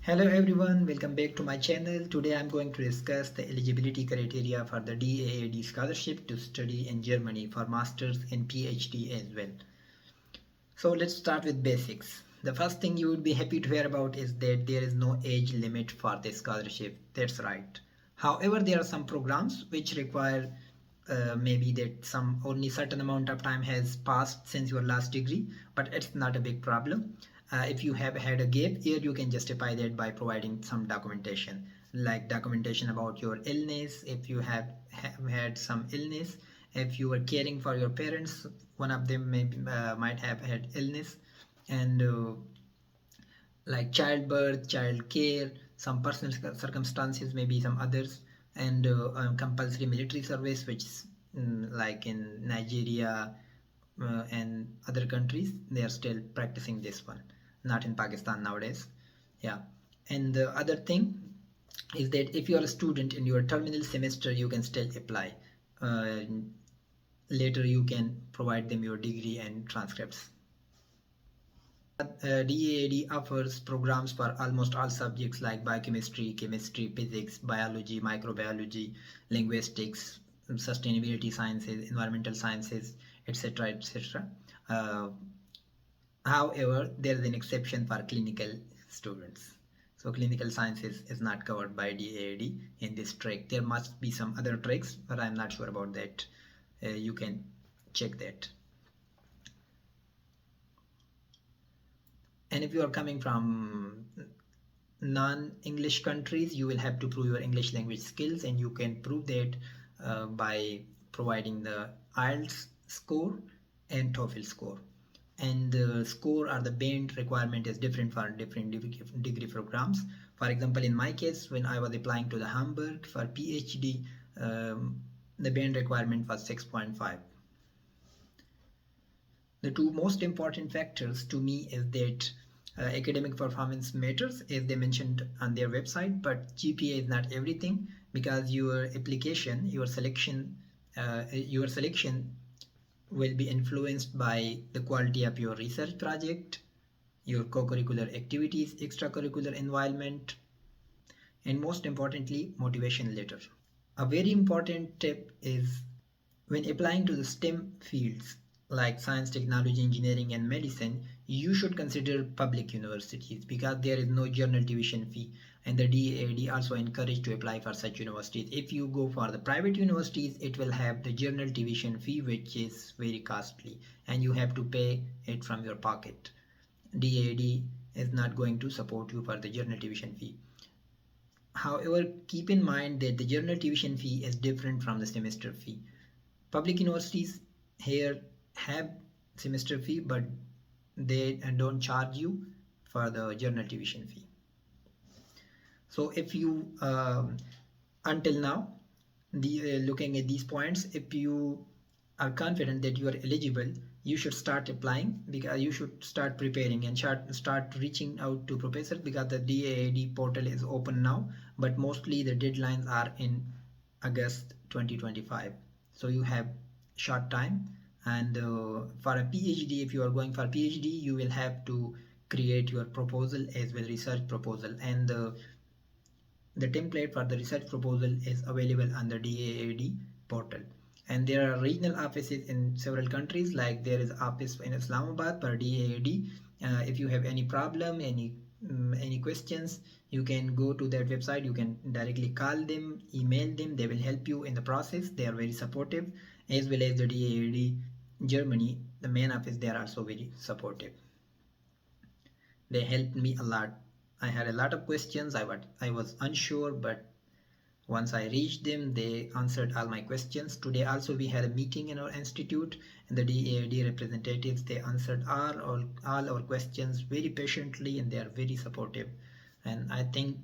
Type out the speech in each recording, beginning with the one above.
Hello everyone, welcome back to my channel. Today I'm going to discuss the eligibility criteria for the DAAD scholarship to study in Germany for masters and PhD as well. So let's start with basics. The first thing you would be happy to hear about is that there is no age limit for this scholarship. That's right. However, there are some programs which require maybe that some only certain amount of time has passed since your last degree, but it's not a big problem. If you have had a gap year, you can justify that by providing some documentation, like documentation about your illness. If you have had some illness, if you were caring for your parents, one of them might have had illness, and like childbirth, child care, some personal circumstances, maybe some others, and compulsory military service, which is like in Nigeria and other countries, they are still practicing this one, not in Pakistan nowadays. Yeah, and the other thing is that if you are a student in your terminal semester, you can still apply. Uh, Later, you can provide them your degree and transcripts. DAAD offers programs for almost all subjects like biochemistry, chemistry, physics, biology, microbiology, linguistics, sustainability sciences, environmental sciences, etc. etc. Uh, However, there is an exception for clinical students. So clinical sciences is not covered by DAAD in this track. There must be some other tracks, but I'm not sure about that. You can check that. And if you are coming from non-English countries, you will have to prove your English language skills, and you can prove that by providing the IELTS score and TOEFL score. And the score or the band requirement is different for different degree programs. For example, in my case, when I was applying to the Hamburg for PhD, the band requirement was 6.5. The two most important factors to me is that academic performance matters, as they mentioned on their website, but GPA is not everything, because your application, your selection will be influenced by the quality of your research project, your co-curricular activities, extracurricular environment, and most importantly, motivation letter. A very important tip is when applying to the STEM fields like science, technology, engineering, and medicine, you should consider public universities because there is no journal tuition fee, and the DAAD also encourage to apply for such universities. If you go for the private universities, it will have the journal tuition fee, which is very costly, and you have to pay it from your pocket. DAAD is not going to support you for the journal tuition fee. However, keep in mind that the journal tuition fee is different from the semester fee. Public universities here have semester fee, but they don't charge you for the journal tuition fee. So if you until now looking at these points, if you are confident that you are eligible, you should start applying, because you should start preparing and start reaching out to professors, because the DAAD portal is open now, but mostly the deadlines are in August 2025. So you have short time. And for a PhD, if you are going for PhD, you will have to create your proposal as well, research proposal, and the template for the research proposal is available on the DAAD portal. And there are regional offices in several countries, like there is office in Islamabad for DAAD. If you have any problem, any questions, you can go to that website. You can directly call them, email them. They will help you in the process. They are very supportive, as well as the DAAD Germany, the main office. They are also very supportive. They helped me a lot. I had a lot of questions. I was unsure, but once I reached them, they answered all my questions. Today also we had a meeting in our institute, and the DAAD representatives, they answered all our questions very patiently, and they are very supportive. And I think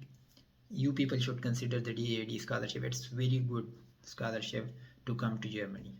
you people should consider the DAAD scholarship. It's very good scholarship to come to Germany.